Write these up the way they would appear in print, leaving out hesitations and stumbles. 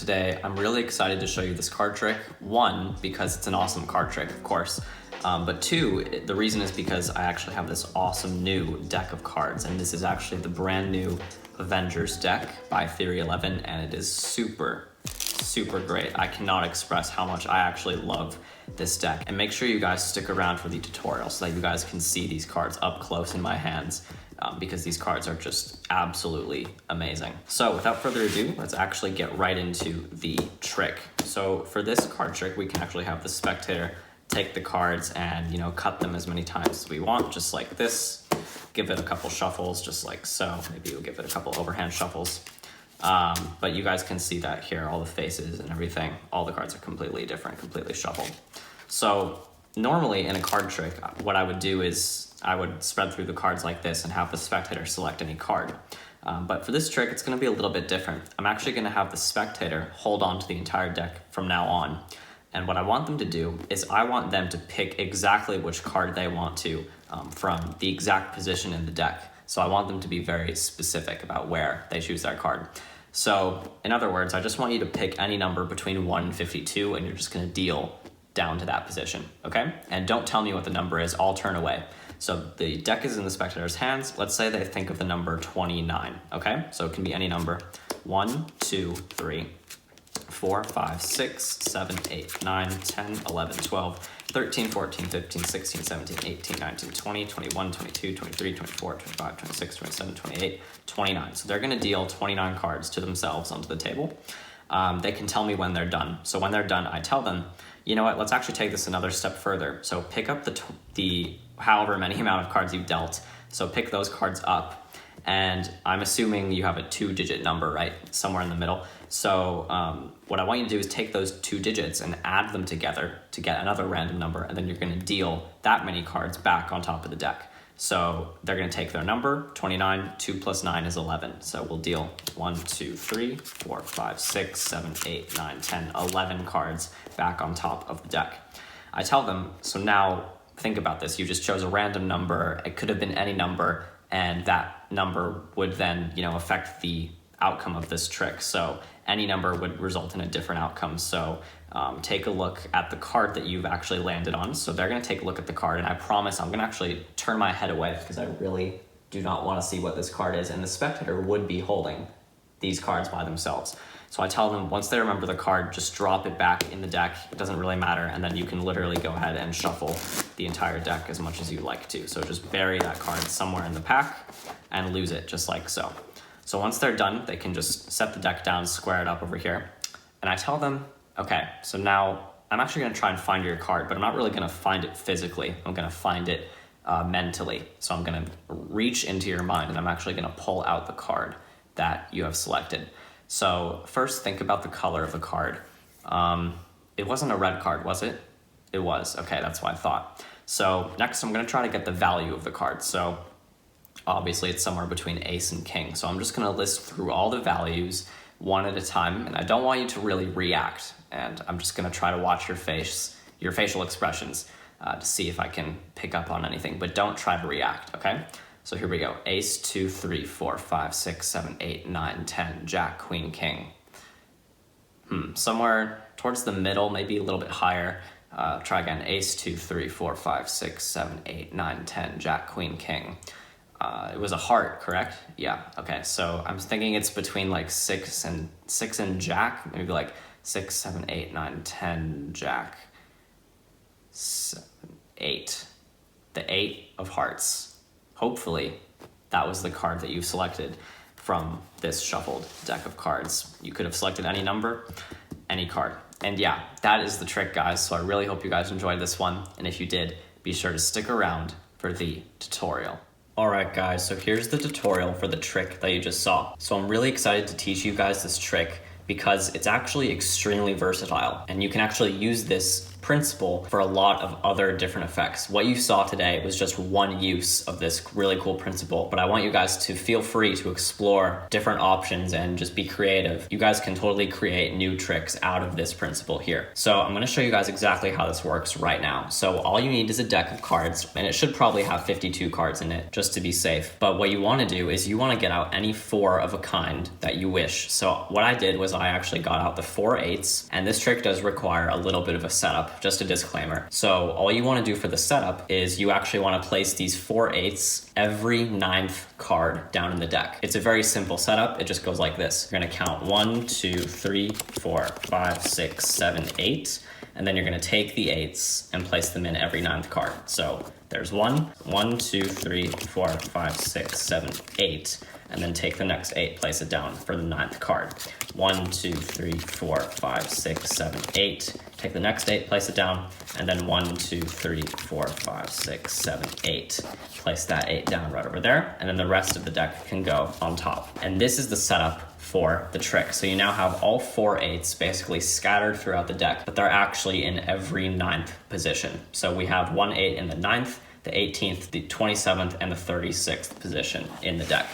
today I'm really excited to show you this card trick. One, because it's an awesome card trick, of course. But two, the reason is because I actually have this awesome new deck of cards, and this is actually the brand new Avengers deck by Theory 11, and it is super great. I cannot express how much I actually love this deck. And make sure you guys stick around for the tutorial so that you guys can see these cards up close in my hands, because these cards are just absolutely amazing. So without further ado, let's actually get right into the trick. So for this card trick, we can actually have the spectator take the cards and, you know, cut them as many times as we want, just like this. Give it a couple shuffles, just like so. Maybe we'll give it a couple overhand shuffles. But you guys can see that here, all the faces and everything, all the cards are completely different, completely shuffled. So normally in a card trick, what I would do is I would spread through the cards like this and have the spectator select any card. But for this trick, it's gonna be a little bit different. I'm actually gonna have the spectator hold on to the entire deck from now on. And what I want them to do is I want them to pick exactly which card they want to from the exact position in the deck. So I want them to be very specific about where they choose that card. So in other words, I just want you to pick any number between 1 and 52, and you're just gonna deal down to that position, okay? And don't tell me what the number is, I'll turn away. So the deck is in the spectator's hands. Let's say they think of the number 29, okay? So it can be any number. 1, 2, 3, 4, 5, 6, 7, 8, 9, 10, 11, 12, 13, 14, 15, 16, 17, 18, 19, 20, 21, 22, 23, 24, 25, 26, 27, 28, 29. So they're gonna deal 29 cards to themselves onto the table. They can tell me when they're done. So when they're done, I tell them, you know what, let's actually take this another step further. So pick up the however many amount of cards you've dealt. So pick those cards up. And I'm assuming you have a 2-digit number, right? Somewhere in the middle. So what I want you to do is take those 2 digits and add them together to get another random number, and then you're gonna deal that many cards back on top of the deck. So they're gonna take their number, 29, 2 plus 9 is 11. So we'll deal 1, 2, 3, 4, 5, 6, 7, 8, 9, 10, 11 cards back on top of the deck. I tell them, so now think about this. You just chose a random number. It could have been any number, and that number would then, you know, affect the outcome of this trick. So any number would result in a different outcome. So take a look at the card that you've actually landed on. So they're gonna take a look at the card, and I promise I'm gonna actually turn my head away because I really do not wanna see what this card is, and the spectator would be holding these cards by themselves. So I tell them, once they remember the card, just drop it back in the deck. It doesn't really matter, and then you can literally go ahead and shuffle the entire deck as much as you like to. So just bury that card somewhere in the pack and lose it, just like so. So once they're done, they can just set the deck down, square it up over here. And I tell them, okay, so now I'm actually gonna try and find your card, but I'm not really gonna find it physically. I'm gonna find it mentally. So I'm gonna reach into your mind, and I'm actually gonna pull out the card that you have selected. So first, think about the color of the card. It wasn't a red card, was it? It was, okay, that's what I thought. So next, I'm gonna try to get the value of the card. So obviously it's somewhere between ace and king. So I'm just gonna list through all the values one at a time, and I don't want you to really react. And I'm just gonna try to watch your face, your facial expressions, to see if I can pick up on anything, but don't try to react, okay? So here we go. Ace, 2, 3, 4, 5, 6, 7, 8, 9, 10, jack, queen, king. Somewhere towards the middle, maybe a little bit higher. Try again. Ace, 2, 3, 4, 5, 6, 7, 8, 9, 10, jack, queen, king. It was a heart, correct? Yeah, okay. So I'm thinking it's between like 6 and jack, maybe like 6, 7, 8, 9, 10, jack, 7, 8. The 8 of hearts. Hopefully, that was the card that you selected from this shuffled deck of cards. You could have selected any number, any card. And yeah, that is the trick, guys. So I really hope you guys enjoyed this one. And if you did, be sure to stick around for the tutorial. All right, guys, so here's the tutorial for the trick that you just saw. So I'm really excited to teach you guys this trick because it's actually extremely versatile, and you can actually use this principle for a lot of other different effects. What you saw today was just one use of this really cool principle, but I want you guys to feel free to explore different options and just be creative. You guys can totally create new tricks out of this principle here. So I'm gonna show you guys exactly how this works right now. So all you need is a deck of cards, and it should probably have 52 cards in it just to be safe. But what you wanna do is you wanna get out any 4 of a kind that you wish. So what I did was I actually got out the 4 8s, and this trick does require a little bit of a setup, just a disclaimer. So all you wanna do for the setup is you actually wanna place these 4 8s every 9th card down in the deck. It's a very simple setup. It just goes like this. You're gonna count 1, 2, 3, 4, 5, 6, 7, 8, and then you're gonna take the 8s and place them in every 9th card. So there's 1, 2, 3, 4, 5, 6, 7, 8, and then take the next 8, place it down for the 9th card. 1, 2, 3, 4, 5, 6, 7, 8. Take the next 8, place it down, and then 1, 2, 3, 4, 5, 6, 7, 8. Place that 8 down right over there, and then the rest of the deck can go on top. And this is the setup for the trick. So you now have all 4 8s basically scattered throughout the deck, but they're actually in every 9th position. So we have 1 8 in the 9th, the 18th, the 27th, and the 36th position in the deck.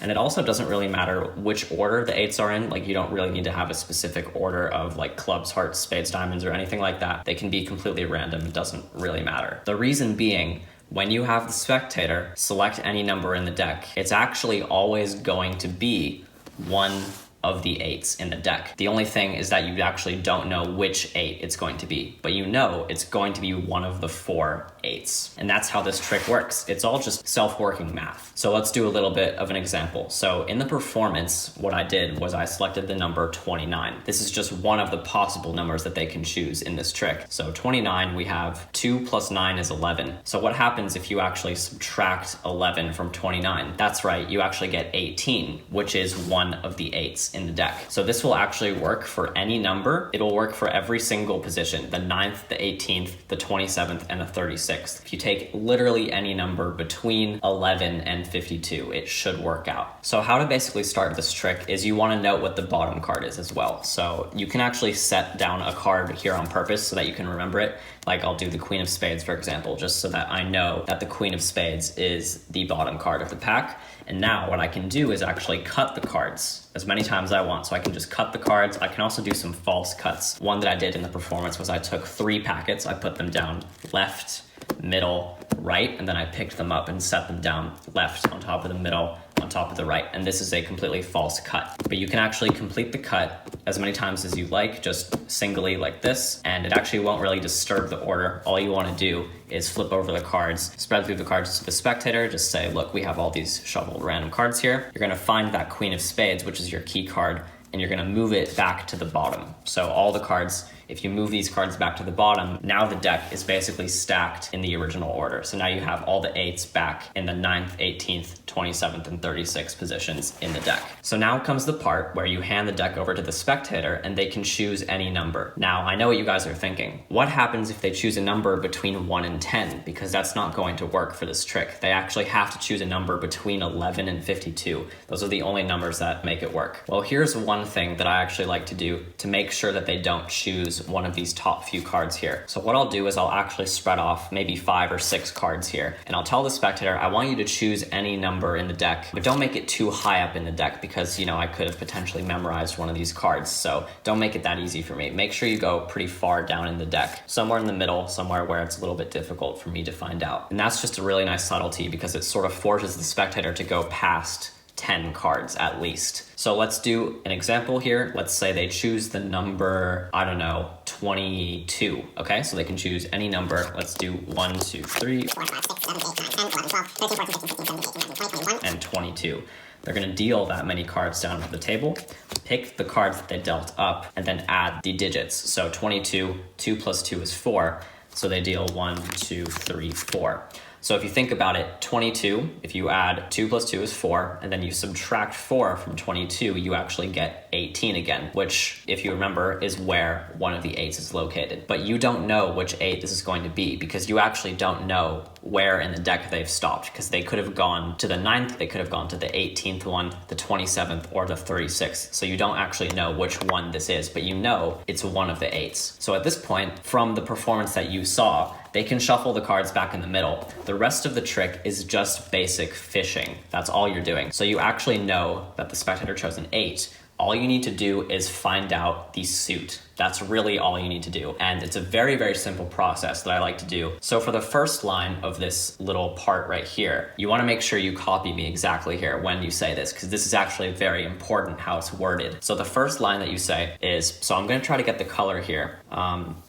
And it also doesn't really matter which order the 8s are in. Like, you don't really need to have a specific order of like clubs, hearts, spades, diamonds, or anything like that. They can be completely random. It doesn't really matter. The reason being, when you have the spectator select any number in the deck, it's actually always going to be one of the 8s in the deck. The only thing is that you actually don't know which 8 it's going to be, but you know it's going to be one of the 4 8s. And that's how this trick works. It's all just self-working math. So let's do a little bit of an example. So in the performance, what I did was I selected the number 29. This is just one of the possible numbers that they can choose in this trick. So 29, we have 2 plus 9 is 11. So what happens if you actually subtract 11 from 29? That's right, you actually get 18, which is one of the 8s in the deck. So this will actually work for any number. It'll work for every single position, the 9th, the 18th, the 27th, and the 36th. If you take literally any number between 11 and 52, it should work out. So how to basically start this trick is you want to note what the bottom card is as well. So you can actually set down a card here on purpose so that you can remember it. Like, I'll do the Queen of Spades, for example, just so that I know that the Queen of Spades is the bottom card of the pack. And now what I can do is actually cut the cards as many times as I want. So I can just cut the cards. I can also do some false cuts. One that I did in the performance was I took 3 packets, I put them down left, middle, right, and then I picked them up and set them down left on top of the middle, on top of the right. And this is a completely false cut. But you can actually complete the cut as many times as you like, just singly like this, and it actually won't really disturb the order. All you want to do is flip over the cards, spread through the cards to the spectator, just say, look, we have all these shuffled random cards here. You're going to find that Queen of Spades, which is your key card, and you're going to move it back to the bottom. So all the cards, if you move these cards back to the bottom, now the deck is basically stacked in the original order. So now you have all the 8s back in the 9th, 18th, 27th, and 36th positions in the deck. So now comes the part where you hand the deck over to the spectator and they can choose any number. Now, I know what you guys are thinking. What happens if they choose a number between 1 and 10? Because that's not going to work for this trick. They actually have to choose a number between 11 and 52. Those are the only numbers that make it work. Well, here's one thing that I actually like to do to make sure that they don't choose one of these top few cards here. So what I'll do is I'll actually spread off maybe 5 or 6 cards here, and I'll tell the spectator, I want you to choose any number in the deck, but don't make it too high up in the deck because, you know, I could have potentially memorized one of these cards. So don't make it that easy for me. Make sure you go pretty far down in the deck, somewhere in the middle, somewhere where it's a little bit difficult for me to find out. And that's just a really nice subtlety because it sort of forces the spectator to go past 10 cards at least. So let's do an example here. Let's say they choose the number, I don't know, 22. Okay, so they can choose any number. Let's do 1, 2, 3, 4, 5, 6, 7, 8, 9, 10, 11, 12, 13, 14, 15, 16, 17, 18, 19, 20, 21, and 22. They're going to deal that many cards down to the table, pick the cards that they dealt up, and then add the digits. So 22, 2 plus 2 is 4. So they deal 1, 2, 3, 4. So if you think about it, 22, if you add 2 plus 2 is 4, and then you subtract 4 from 22, you actually get 18 again, which, if you remember, is where one of the 8s is located. But you don't know which 8 this is going to be because you actually don't know where in the deck they've stopped, because they could have gone to the 9th, they could have gone to the 18th one, the 27th, or the 36th. So you don't actually know which one this is, but you know it's one of the 8s. So at this point, from the performance that you saw, they can shuffle the cards back in the middle. The rest of the trick is just basic fishing. That's all you're doing. So you actually know that the spectator chose an 8. All you need to do is find out the suit. That's really all you need to do. And it's a very, very simple process that I like to do. So for the first line of this little part right here, you wanna make sure you copy me exactly here when you say this, because this is actually very important how it's worded. So the first line that you say is, so I'm gonna try to get the color here.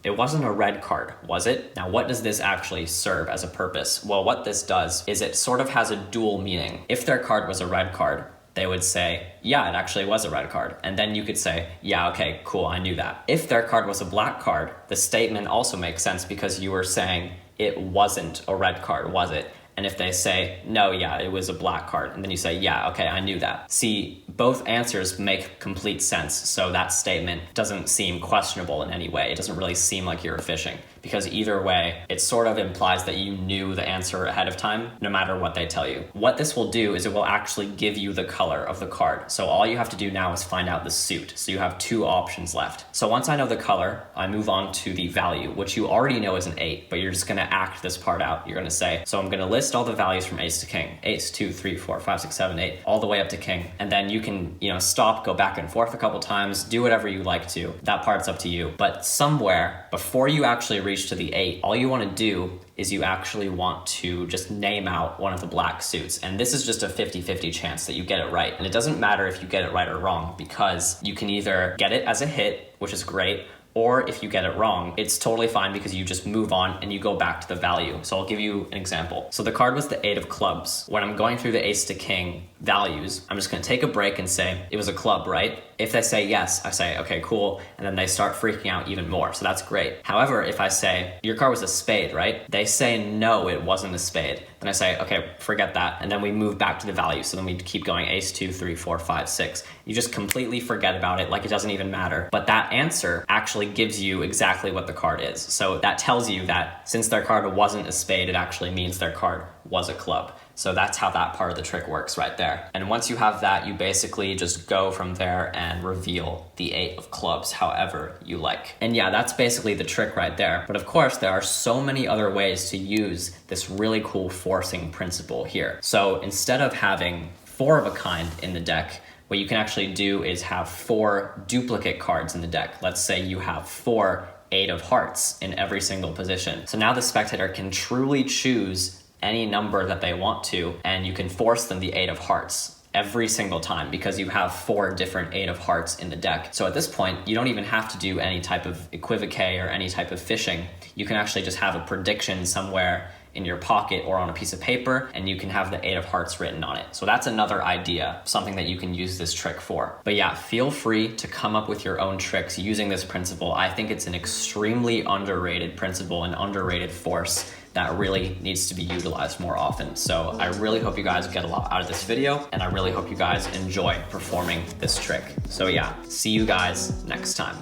It wasn't a red card, was it? Now, what does this actually serve as a purpose? Well, what this does is it sort of has a dual meaning. If their card was a red card, they would say, yeah, it actually was a red card. And then you could say, yeah, okay, cool, I knew that. If their card was a black card, the statement also makes sense because you were saying it wasn't a red card, was it? And if they say, no, yeah, it was a black card, and then you say, yeah, okay, I knew that. See, both answers make complete sense, so that statement doesn't seem questionable in any way. It doesn't really seem like you're fishing, because either way, it sort of implies that you knew the answer ahead of time, no matter what they tell you. What this will do is it will actually give you the color of the card. So all you have to do now is find out the suit. So you have 2 options left. So once I know the color, I move on to the value, which you already know is an 8, but you're just gonna act this part out. You're gonna say, so I'm gonna list all the values from ace to king, ace, 2, 3, 4, 5, 6, 7, 8, all the way up to king. And then you can, stop, go back and forth a couple times, do whatever you like to. That part's up to you. But somewhere before you actually reach to the 8, all you want to do is you actually want to just name out one of the black suits. And this is just a 50-50 chance that you get it right. And it doesn't matter if you get it right or wrong, because you can either get it as a hit, which is great, or if you get it wrong, it's totally fine because you just move on and you go back to the value. So I'll give you an example. So the card was the 8 of clubs. When I'm going through the ace to king values, I'm just gonna take a break and say, it was a club, right? If they say yes, I say, okay, cool. And then they start freaking out even more. So that's great. However, if I say, your card was a spade, right? They say, no, it wasn't a spade. Then I say, okay, forget that. And then we move back to the value. So then we keep going ace, 2, 3, 4, 5, 6. You just completely forget about it, like it doesn't even matter. But that answer actually gives you exactly what the card is. So that tells you that since their card wasn't a spade, it actually means their card was a club. So that's how that part of the trick works right there. And once you have that, you basically just go from there and reveal the 8 of clubs however you like. And yeah, that's basically the trick right there. But of course, there are so many other ways to use this really cool forcing principle here. So instead of having 4 of a kind in the deck, what you can actually do is have 4 duplicate cards in the deck. Let's say you have 4 8 of hearts in every single position. So now the spectator can truly choose any number that they want to, and you can force them the 8 of hearts every single time because you have 4 different 8 of hearts in the deck. So at this point, you don't even have to do any type of equivocate or any type of fishing. You can actually just have a prediction somewhere in your pocket or on a piece of paper, and you can have the 8 of hearts written on it. So that's another idea, something that you can use this trick for. But yeah, feel free to come up with your own tricks using this principle. I think it's an extremely underrated principle and underrated force that really needs to be utilized more often. So I really hope you guys get a lot out of this video, and I really hope you guys enjoy performing this trick. So yeah, see you guys next time.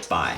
Bye.